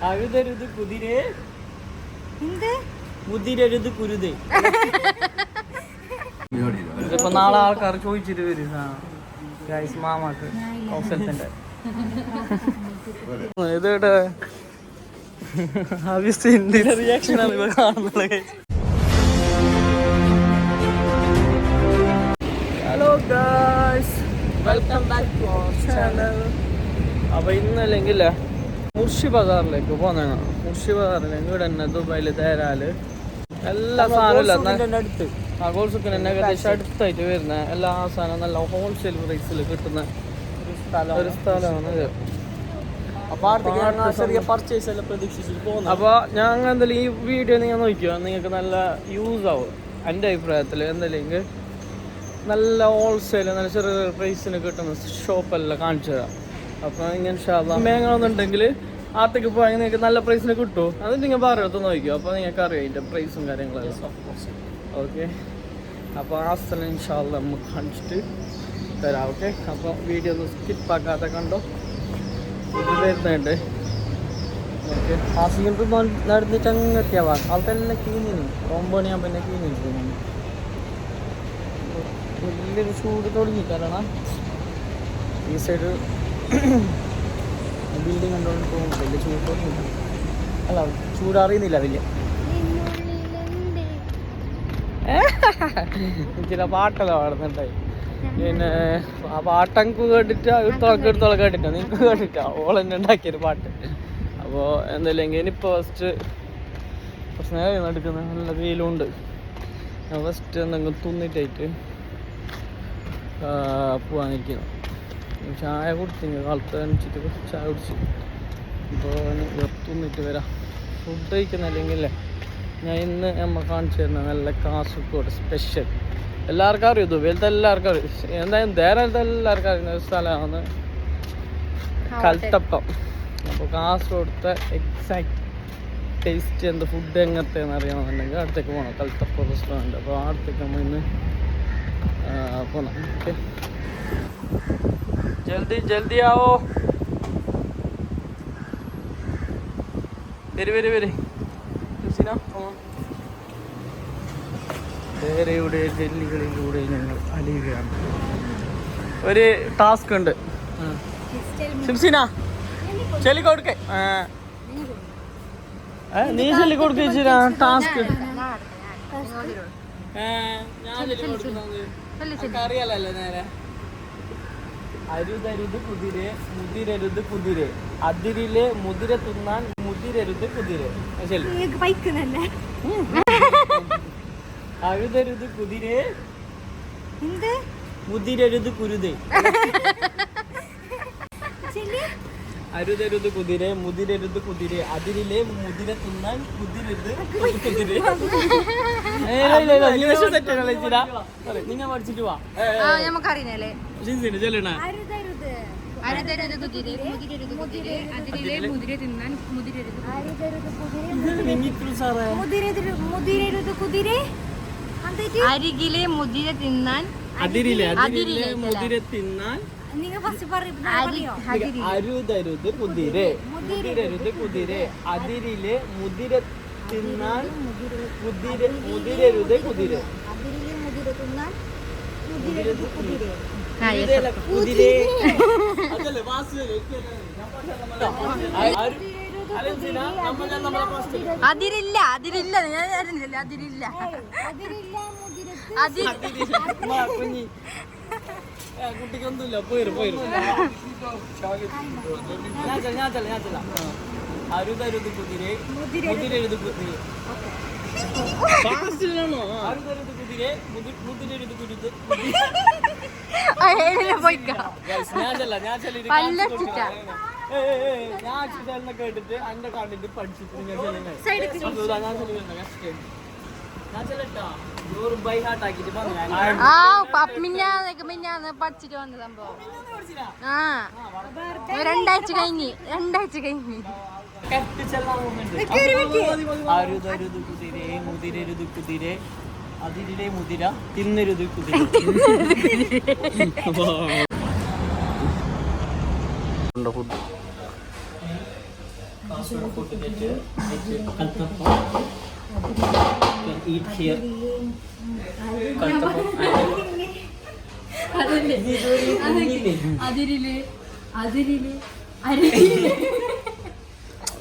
അഴുതരുത് കുതിരെ മുതിരരുത് കുരുതേ. ഇതിപ്പോ നാളെ ആൾക്കാർ ചോദിച്ചിട്ട് വരും മാമാക്ക് അവസരത്തിന്റെ ഇതേടെ റിയാക്ഷൻ ആണ് ഇവ കാണുന്നത്. Hello guys, welcome back to our channel. അപ്പൊ ഇന്നല്ലെങ്കിൽ മുർഷി ബസാറിലേക്ക് പോന്നാണ്. മുർഷി ബസാറിലേക്ക് ഇവിടെ തന്നെ ദുബായില് തേരാല് എല്ലാ സാധനവും അടുത്ത് ഗോൾസുക്കിന് തന്നെ ഏകദേശം അടുത്തായിട്ട് വരുന്ന എല്ലാ സാധനവും നല്ല ഹോൾസെയിൽ പ്രൈസിൽ കിട്ടുന്ന ഒരു സ്ഥലമാണ് ഇത്. അപ്പൊ ഞാൻ എന്തായാലും ഈ വീഡിയോ നിങ്ങൾ നോക്കിയോ, നിങ്ങൾക്ക് നല്ല യൂസ് ആവും. എൻ്റെ അഭിപ്രായത്തിൽ എന്തായാലും നല്ല ഹോൾസെയിൽ നല്ല ചെറിയ പ്രൈസിന് കിട്ടുന്ന ഷോപ്പെല്ലാം കാണിച്ചു തരാം. അപ്പൊ ഇങ്ങനെ മേങ്ങളൊന്നുണ്ടെങ്കിൽ ആത്തേക്ക് പോയാൽ നിങ്ങൾക്ക് നല്ല പ്രൈസിന് കിട്ടും. അത് നിങ്ങൾ ഭാരത്ത് നോക്കിയോ, അപ്പോൾ നിങ്ങൾക്ക് അറിയാം ഇതിൻ്റെ പ്രൈസും കാര്യങ്ങളെല്ലാം. ഓക്കെ, അപ്പോൾ ആ സ്ഥലം ഇൻഷാല്ല നമുക്ക് കാണിച്ചിട്ട് തരാം. ഓക്കെ, അപ്പോൾ വീഡിയോ ഒന്ന് സ്കിപ്പാക്കാതെ കണ്ടോ. ഇത് വരുന്നുണ്ട്. ഓക്കെ, ആസിക്ക് നടന്നിട്ട് അങ്ങ് എത്തിയാവാ ആൾക്കെല്ലാം കീഞ്ഞിന് 9 മണിയാകുമ്പോൾ പിന്നെ കീഞ്ഞിരിക്കുന്നു. വലിയൊരു ചൂട് തുടങ്ങി. കാരണം ഈ സൈഡ് ബിൽഡിംഗ് കണ്ടുകൊണ്ട് പോകും. വലിയ ചൂട് തുടങ്ങി. അല്ല, ചൂടറിയുന്നില്ല വലിയ. ചില പാട്ടെല്ലാം പാടുന്നുണ്ടായി. പിന്നെ ആ പാട്ടങ്ങ് കേട്ടിട്ട് എടുത്തോളം കേട്ടിട്ടാ നിങ്ങൾക്ക് കേട്ടിട്ടാ ഓളെന്നെ ഉണ്ടാക്കിയൊരു പാട്ട്. അപ്പോൾ എന്തായാലും ഇനിയിപ്പോൾ ഫസ്റ്റ് കുറച്ച് നേരം എടുക്കുന്നത് നല്ല വെയിലുണ്ട്. ഞാൻ ഫസ്റ്റ് എന്തെങ്കിലും തുന്നിട്ടായിട്ട് പോവാനിരിക്കുന്നു. ചായ കുടിച്ചിങ്ങ് കാലത്ത് എണിച്ചിട്ട് ചായ കുടിച്ച് ഇപ്പോൾ തുന്നിട്ട് വരാം. ഫുഡ് കഴിക്കുന്നില്ലെങ്കിലേ ഞാൻ ഇന്ന് നമ്മൾ കാണിച്ചു തരുന്ന നല്ല കാസർഗോഡ് സ്പെഷ്യൽ. എല്ലാവർക്കും അറിയും, ദുബൈയിലത്തെ എല്ലാവർക്കും അറിയും, എന്തായാലും ധാരാളത്തെ എല്ലാവർക്കും അറിയുന്ന ഒരു സ്ഥലമാണ് കൽത്തപ്പം. അപ്പോൾ കാസർഗോഡത്തെ എക്സാക്ട് ടേസ്റ്റ് എന്ത് ഫുഡ് എങ്ങനത്തെയെന്ന് അറിയണമെന്നുണ്ടെങ്കിൽ അടുത്തേക്ക് പോകണം. കൽത്തപ്പം റെസ്റ്റോറൻറ്റ്. അപ്പോൾ അടുത്തേക്ക് നമ്മൾ ഇന്ന് പോകണം. ഓക്കെ, ജൽദി ജൽദി ആവോ. വരി വേറെയുടെ ഡൽഹികളിലൂടെ ഞങ്ങൾ അലിയുകയാണ്. ഒരു ടാസ്ക് ഉണ്ട്. സിംസിന ചൊല്ലി കൊടുക്കേ. നീ ചൊല്ലി കൊടുക്ക ടാസ്ക്. അറിയാലോ നേരെ. അരുതരുത് കുതിരെ മുതിരരുത് കുതിരെ അതിരിലെ മുതിര തിന്നാൻ മുതിരരുത് കുതിരെ. അഴുതരുത് കുതിരെ മുതിരരുത് കുരുതേ. അരുതരുത് കുതിരെ മുതിരരുത് കുതിരെ അതിരിലെ മുതിര തിന്നാൻ കുതിരരുത് കുതിരെ. നിങ്ങൾ പഠിച്ചിട്ട് വാ. നമുക്കറിയുന്നല്ലേ ചെല്ലണ അരുതരുത് കുതിരെ മുതിരരുത് കുതിരെ അതിരിലെ മുതിര തിന്നാൻ മുതിരരുത് കുതിരെ അരികിലെ മുതിര തിന്നാൻ അതിരിലെ മുതിര തിന്നാൻ അരുതരുത് കുതിരെ മുതിരരുത് കുതിരെ അതിരിലെ മുതിര തിന്നാൻ മുതിരരുത് കുതിരെ. അതിരില്ല അതിരില്ല ഞാൻ അറിഞ്ഞില്ല. അതിരില്ല കുട്ടിക്കൊന്നുമില്ല. പോയിരും അരുതരുത് കുതിരെ മുതിരരുത് കുതിരെ. അരുതരുത് കുതിരെ മുതിരരുത് കുരുത്. ഞാൻ കേട്ടിട്ട് എന്റെ കണ്ടിട്ട് പഠിച്ചിട്ട് മിഞ്ഞാന്ന് പഠിച്ചിട്ട് വന്ന സംഭവം. രണ്ടാഴ്ച കഴിഞ്ഞ് അരുതരുത് കുതിരെ മുതിരരുത് കുതിരെ അതിരിലെ മുതിര തിന്നരുത് കുതിര. Food Awesome food that Kaltappa. You can eat here. Kaltappa.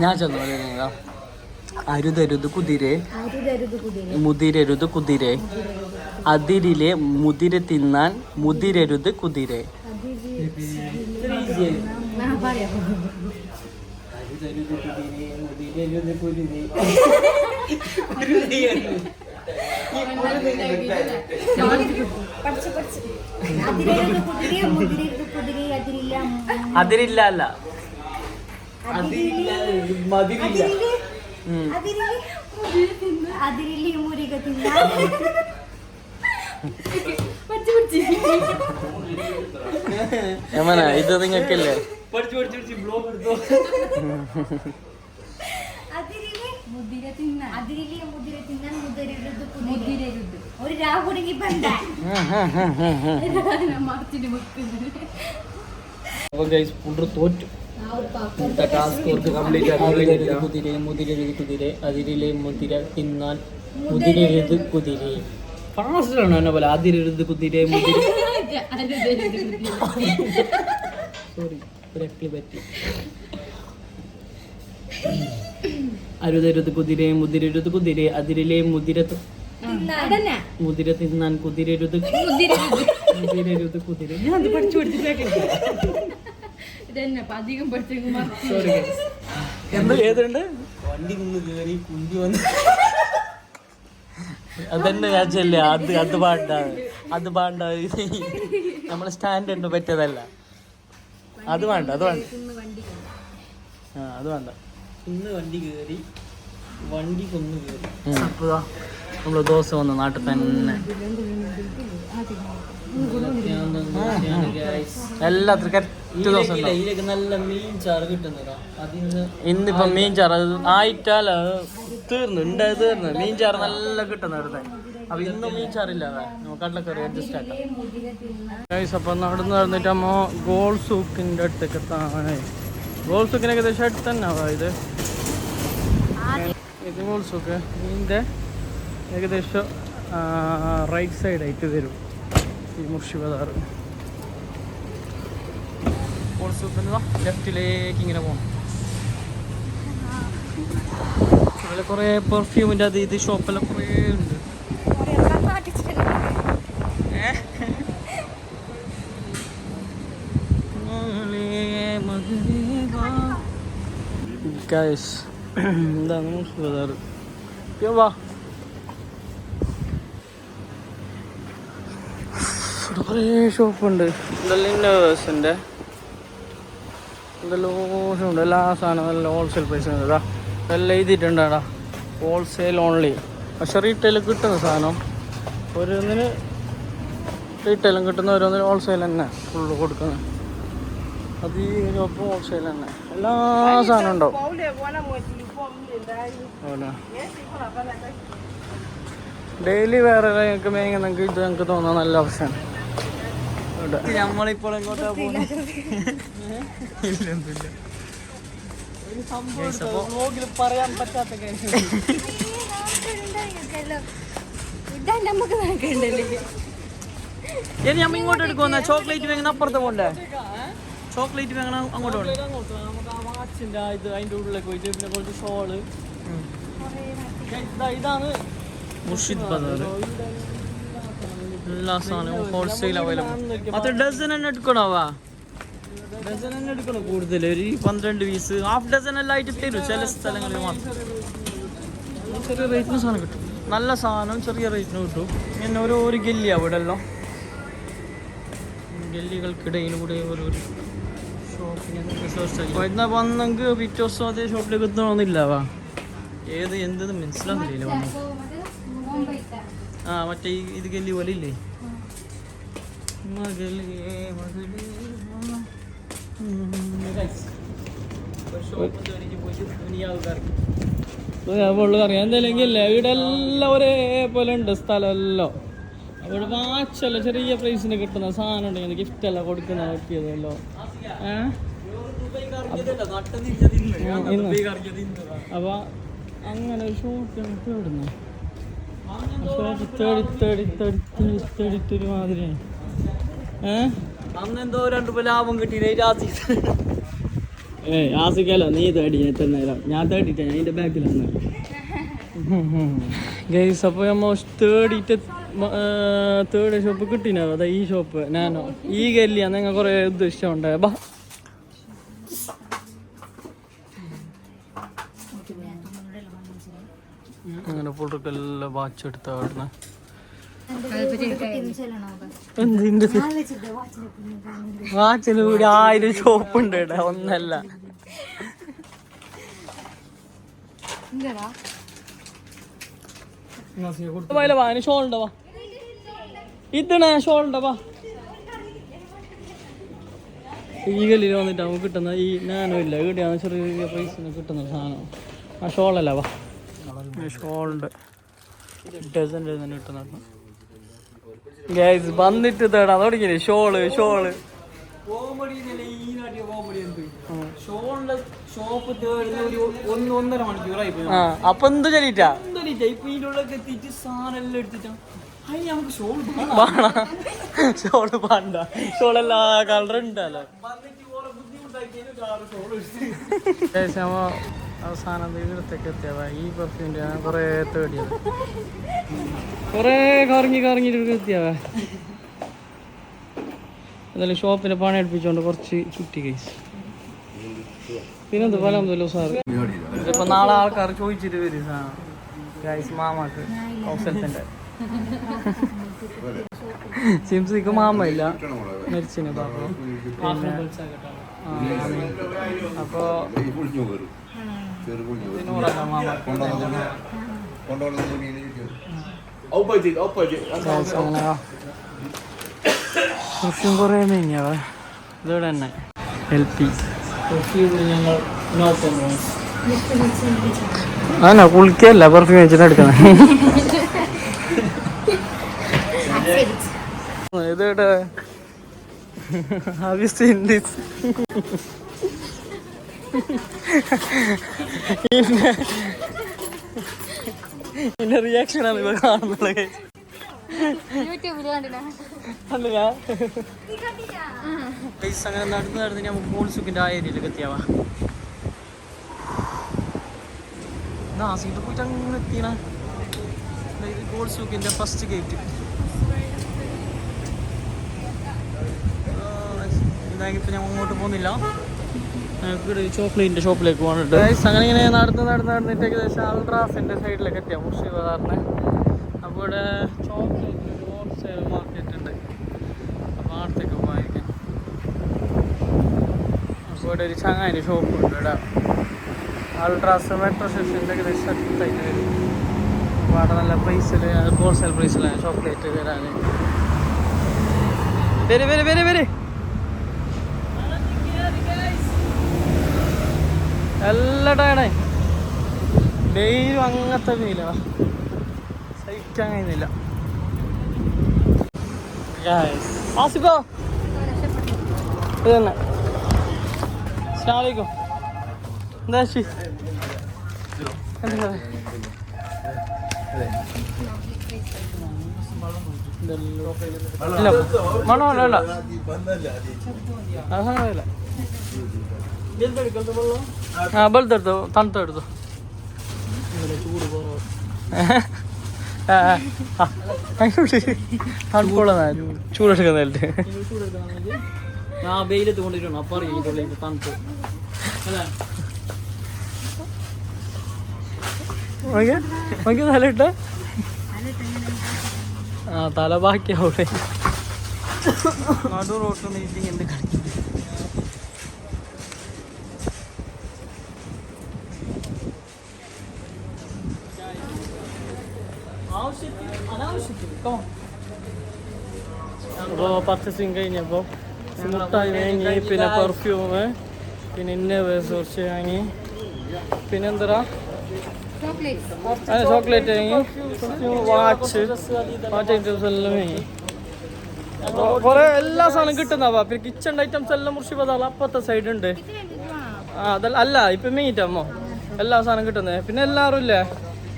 ഞാൻ ചെന്നു അരുതരുത് കുതിരെ മുതിരരുത് കുതിരെ അതിരിലെ മുതിര തിന്നാൻ മുതിരരുത് കുതിരെ. അതിരില്ല അല്ല മതിരില്ല. ഇത് നിങ്ങൾക്കല്ലേ ഒരു രാഹുടെങ്കിൽ തോറ്റു. കുതിരെ മുതിരരുത് കുതിരെ അതിരിലെ മുതിര തിന്നാൻ മുതിരരുത് കുതിരെ. ഫാസ്റ്റാണ് എന്നെ പോലെ അതിരരുത് കുതിരെ മുതിര. സോറി പറ്റി. അരുതരുത് കുതിരെ മുതിരരുത് കുതിരെ അതിരിലെ മുതിര തിന്നാൻ കുതിരരുത് മുതിരരുത് കുതിരെ. ഞാൻ അത് പഠിച്ചു ഏതുണ്ട് വണ്ടി നിന്ന് കേറി കുണ്ടി വന്ന് അതന്നെ ഞാച്ചല്ലേ. അത് പാണ്ട നമ്മളെ സ്റ്റാൻഡ് ഉണ്ട് പറ്റിയതല്ല. അത് വേണ്ട അത് വേണ്ട ഇന്ന് വണ്ടി കയറി വണ്ടി കൊന്നു കയറി. അപ്പതാ നമ്മള് ദോശ വന്നു നാട്ടിൽ തന്നെ. എല്ലാത്തിനും കറക്റ്റ് ദോശ. ഇതിലേക്ക് നല്ല മീൻ ചാറ് കിട്ടുന്നതാ. ഇന്നിപ്പോ മീൻ ചാറ് ആയിട്ടാല് തീർന്നു മീൻ ചാറ് നല്ല കിട്ടുന്ന. അപ്പൊ ഇന്നും മീൻ ചാറില്ല. കടലക്കറി അഡ്ജസ്റ്റ് ആക്കാം. അപ്പൊ നടന്ന് നടന്നിട്ട് അമ്മ ഗോൾ സൂക്കിന്റെ അടുത്തൊക്കെ താഴെ. ഗോൾ സൂക്കിന് ഏകദേശം അടുത്ത് തന്നെ ഇത് ഗോൾ സൂക്ക് ഇതിന്റെ ഏകദേശം റൈറ്റ് സൈഡ് ആയിട്ട് വരും ഈ മുർഷി ബസാർ. ഗോൾ സൂക്കിന് ലെഫ്റ്റിലേക്ക് ഇങ്ങനെ പോകണം. അതിൽ കുറേ പെർഫ്യൂമിൻ്റെ ഇത് ഷോപ്പെല്ലാം കുറേ ഉണ്ട്. എന്താണ് മുർഷി ബസാർ. വാ കുറേ ഷോപ്പുണ്ട്. ഇതെല്ലാം ഇന്നോവേഴ്സിൻ്റെ എന്തെല്ലോ ഉണ്ട്. എല്ലാ സാധനവും നല്ല ഹോൾസെയിൽ പ്രൈസ് ഉണ്ട്. എല്ലാം എഴുതിയിട്ടുണ്ടാടാ ഹോൾസെയിൽ ഓൺലി. പക്ഷെ റീറ്റെയിൽ കിട്ടുന്ന സാധനം ഓരോന്നിന് റീറ്റെയിലും കിട്ടുന്ന ഓരോന്നിന് ഹോൾസെയിൽ തന്നെ ഫുള്ള് കൊടുക്കുന്നത്. അത് ഈ ഷോപ്പ് ഹോൾസെയിൽ തന്നെ എല്ലാ സാധനവും ഉണ്ടാവും. ഡെയിലി വേറെ ഞങ്ങൾക്ക് മേങ്ങ ഇത് ഞങ്ങൾക്ക് തോന്നുന്ന നല്ല ഓപ്ഷൻ. നമ്മളിപ്പോൾ എങ്ങോട്ടാ പോകുന്നത്? പറയാൻ പറ്റാത്ത കാര്യം. നമ്മ ഇങ്ങോട്ട് എടുക്കുന്ന ചോക്ലേറ്റ് വേങ്ങുന്ന അപ്പുറത്ത് പോണ്ടേ? ചോക്ലേറ്റ് വേങ്ങണ അങ്ങോട്ട് പോകണം. നമുക്ക് ആ വാച്ചിന്റെ ഇത് അതിൻ്റെ ഉള്ളിലേക്ക് പോയിട്ട് പിന്നെ കുറച്ച് ഷോള്. ഇതാണ് മുർഷിദ് ബസാർ. എല്ലാ സാധനവും ഹോൾസെയിൽ അവൈലബിൾ. മറ്റേ ഡസൻ തന്നെ എടുക്കണവാ. ഡസൻ തന്നെ എടുക്കണം. കൂടുതൽ ഒരു 12 പീസ് ഹാഫ് ഡസൻ എല്ലാം ആയിട്ട് തരും ചില സ്ഥലങ്ങളിൽ മാത്രം. ചെറിയ റേറ്റിന് സാധനം കിട്ടും. നല്ല സാധനം ചെറിയ റേറ്റിന് കിട്ടും. പിന്നെ ഒരു ഗല്ലി അവിടെ എല്ലാം ഗല്ലികൾക്കിടയിലൂടെ ഓരോ ഷോപ്പിന് സെർച്ച് ഇന്ന് വന്നെങ്കിൽ പിറ്റേ ദിവസം അതേ ഷോപ്പിലേക്ക് എത്തണമെന്നില്ലവാ. എന്ത് മനസ്സിലാകുന്നില്ല വന്നു. ആ മറ്റേ ഇത് ഗല്ലി പോലെ ഇല്ലേ അറിയാൻ എന്തെങ്കിലും ഇവിടെ എല്ലാം ഒരേപോലെ ഉണ്ട് സ്ഥലമല്ലോ. അവിടെ വാച്ചല്ല ചെറിയ പ്രൈസിന് കിട്ടുന്ന സാധനം ഉണ്ടെങ്കിൽ ഗിഫ്റ്റ് എല്ലാം കൊടുക്കുന്ന പറ്റിയതല്ലോ. അപ്പൊ അങ്ങനെ ഒരു ഷോപ്പ് നമുക്ക് എവിടുന്നു തേടിത്തൊരു മാതിരിയാണ്. അന്നെന്തോ 2 രൂപ ലാഭം കിട്ടിയില്ലേ ആസിക്കല്ലോ നീ തേടി ഞാൻ തേടിട്ട ഞാൻ ഇതിന്റെ ബാക്കിലാണ് ഗൈസ്. അപ്പോൾ നമ്മൾ തേർഡ് ഷോപ്പ് കിട്ടിനോ അതാ ഈ ഷോപ്പ് ഞാനോ ഈ ഗല്ലിയാണ് നിങ്ങൾ കുറേ ഉദ്ദേശിച്ചുണ്ട്. ബാ അങ്ങനെ പുറത്തെല്ലാം വാച്ച് എടുത്താടുന്ന എന്തിന്റെ വാച്ചിന് കൂടി 1000 ഷോപ്പ് ഉണ്ട് ഇവിടെ ഒന്നല്ല. ഷോൾ ഉണ്ടോ ഇതണ ഷോൾ ഉണ്ടോ ഈ ഗല്ലിൽ വന്നിട്ട് നമുക്ക് കിട്ടുന്ന ഈ നാനോ ഇല്ല ഇവിടെയാണ് ചെറിയ പൈസ കിട്ടുന്ന സാധനം. ആ ഷോളല്ല വാ ഷോളുണ്ട് ഡസൻ കിട്ടുന്ന ഗൈസ് വന്നിട്ട് തേടാൻ തുടങ്ങിയില്ലേ ഷോള് അപ്പൊ എന്ത് ചലിട്ടാ ഇപ്പൊ ഇതിനുള്ളൊക്കെ എത്തിച്ച് സാധനം എല്ലാം എടുത്തിട്ടാ ഷോള് പാണ്ട ഷോളെല്ലാ കളർ ഉണ്ടല്ലോ. അവസാനം ഇവിടത്തേക്ക് എത്തിയതാ ഈ പെർഫ്യൂമിൻ്റെ ഞാൻ കുറേ തേടിയത് കുറേ കറങ്ങിയിട്ട് എത്തിയതാ. എന്തായാലും ഷോപ്പിനെ പണി എടുപ്പിച്ചോണ്ട് കുറച്ച് ചുറ്റി കേസ് പിന്നെന്ത് ഫലമൊന്നുമില്ല സാറ്. ഇതിപ്പോൾ നാളെ ആൾക്കാർ ചോദിച്ചിട്ട് വരും സാധനം ഗൈസ് മാമാക്ക് കൗസലത്തിൻ്റെ സിംസിക്ക് മാമ ഇല്ല മരിച്ചിന് പാപ്പ. പിന്നെ അപ്പോൾ പെർഫ്യൂം കുറേ മേങ്ങിയാവ ഇതോടെ തന്നെ ഹെൽത്തി പെർഫ്യൂം ഞങ്ങൾ നോക്കുന്നു. ആണോ കുളിക്കല്ല പെർഫ്യൂം വെച്ചിട്ട് എടുക്കുന്നത്. ഇതോടെ എന്റെ റിയാക്ഷനാണ് ഇവ കാണുന്നത്. അങ്ങനെ നടന്ന് നമുക്ക് ഗോൾസുക്കിന്റെ ആ ഏരിയയിലേക്ക് എത്തിയാവാ. നാസിക്ക് പോയിട്ട് അങ്ങനെ എത്തിയണ ഗോൾസുക്കിന്റെ ഫസ്റ്റ് ഗേറ്റ്. ഇതായിട്ട് ഞാൻ അങ്ങോട്ട് പോകുന്നില്ല. ഞങ്ങൾക്ക് ചോക്ലേറ്റിൻ്റെ ഷോപ്പിലേക്ക് പോകാനുണ്ട്. അങ്ങനെ ഇങ്ങനെ നടന്നിട്ട് ഏകദേശം അൾട്രാസിൻ്റെ സൈഡിലേക്ക് എത്തിയ മുർഷി ബസാറിന്. അപ്പോൾ ഇവിടെ ചോക്ലേറ്റ് ഒരു ഹോൾസെയിൽ മാർക്കറ്റ് ഉണ്ട്. അപ്പോൾ അടുത്തേക്ക് പോകാതിരിക്കാൻ. അപ്പോൾ ഇവിടെ ഒരു ചങ്ങായിൻ്റെ ഷോപ്പുണ്ട്. ഇവിടെ അൾട്രാസ് മെട്രോ സ്റ്റേഷൻ്റെ ഏകദേശം അടുത്തായിട്ട് വരും. അപ്പോൾ അവിടെ നല്ല പ്രൈസിൽ ഹോൾസെയിൽ പ്രൈസിലാണ് ചോക്ലേറ്റ് തരാൻ. വരെ എല്ലാ ടയണേ ഡെയിലും അങ്ങനത്തെ ഫീല സഹിക്കാൻ കഴിയുന്നില്ല. ആസിഫോ ഇത് തന്നെ അസ്സലാമു എന്താ മണോ അല്ല അതല്ല ബൽത്തെടുത്തോ തണുത്തെടുത്തോ ചൂട് തണുപ്പുള്ള ചൂടെടുക്കുന്നിട്ട് ആ വെയിലത്ത് കൊണ്ടിരിക്കണം. അപ്പം അറിയില്ല തണുപ്പ് അല്ലേ തല ഇട്ട ആ തല ബാക്കി അവിടെ നടു റോട്ട് മീറ്റിംഗ് എന്ത് കളിക്കും. അപ്പോൾ പർച്ചേസിങ് കഴിഞ്ഞപ്പോൾ മുട്ടായി വാങ്ങി, പിന്നെ പെർഫ്യൂം, പിന്നെ ഇന്നവേഴ്സ് കുറച്ച് വാങ്ങി, പിന്നെ എന്താ ചോക്ലേറ്റ് വാങ്ങി, വാച്ച് ഐറ്റംസ് എല്ലാം വാങ്ങി. അപ്പോൾ കുറേ എല്ലാ സാധനം കിട്ടുന്നവാ. പിന്നെ കിച്ചൺ ഐറ്റംസ് എല്ലാം മുർഷി ബസാറിൽ അപ്പുറത്തെ സൈഡ് ഉണ്ട്. അതല്ല അല്ല ഇപ്പം മീറ്റ് അമ്മോ എല്ലാ സാധനം കിട്ടുന്നത്. പിന്നെ എല്ലാവരും ഇല്ലേ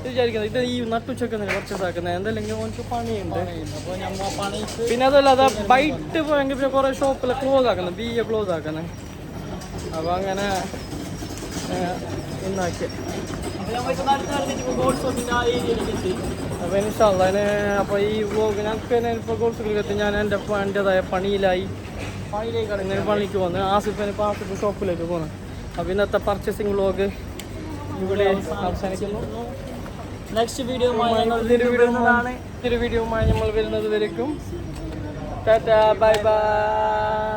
വിചാരിക്കുന്നത് ഇത് ഈ നട്ടുച്ചൊക്കെ പർച്ചേസ് ആക്കുന്നത് എന്തല്ലെങ്കിൽ ഓനക്ക് പണിയുണ്ട്. പിന്നെ അതല്ല അത് ബൈറ്റ് പോയെങ്കിൽ പിന്നെ കുറേ ഷോപ്പിൽ ക്ലോസ് ആക്കുന്നത്, BA ക്ലോസ് ആക്കുന്നത്. അപ്പോൾ അങ്ങനെ ഇന്നാക്കി അപ്പോൾ ഇൻഷാല്ലാ അപ്പോൾ ഈ വ്ലോഗ് ഞങ്ങൾക്ക് തന്നെ ഇപ്പോൾ ഗോൾസുകൾക്ക് ഞാൻ എൻ്റെതായ പണിയിലേക്ക് ഇങ്ങനെ പണിക്ക് പോകുന്നത്. ആസിഫ് ഷോപ്പിലേക്ക് പോകുന്നത്. അപ്പോൾ ഇന്നത്തെ പർച്ചേസിങ് വ്ലോഗ് ഇവിടെ അവസാനിക്കുന്നു. നെക്സ്റ്റ് വീഡിയോ വീഡിയോയുമായി നമ്മൾ വരുന്നത് വരയ്ക്കും. Tata bye bye.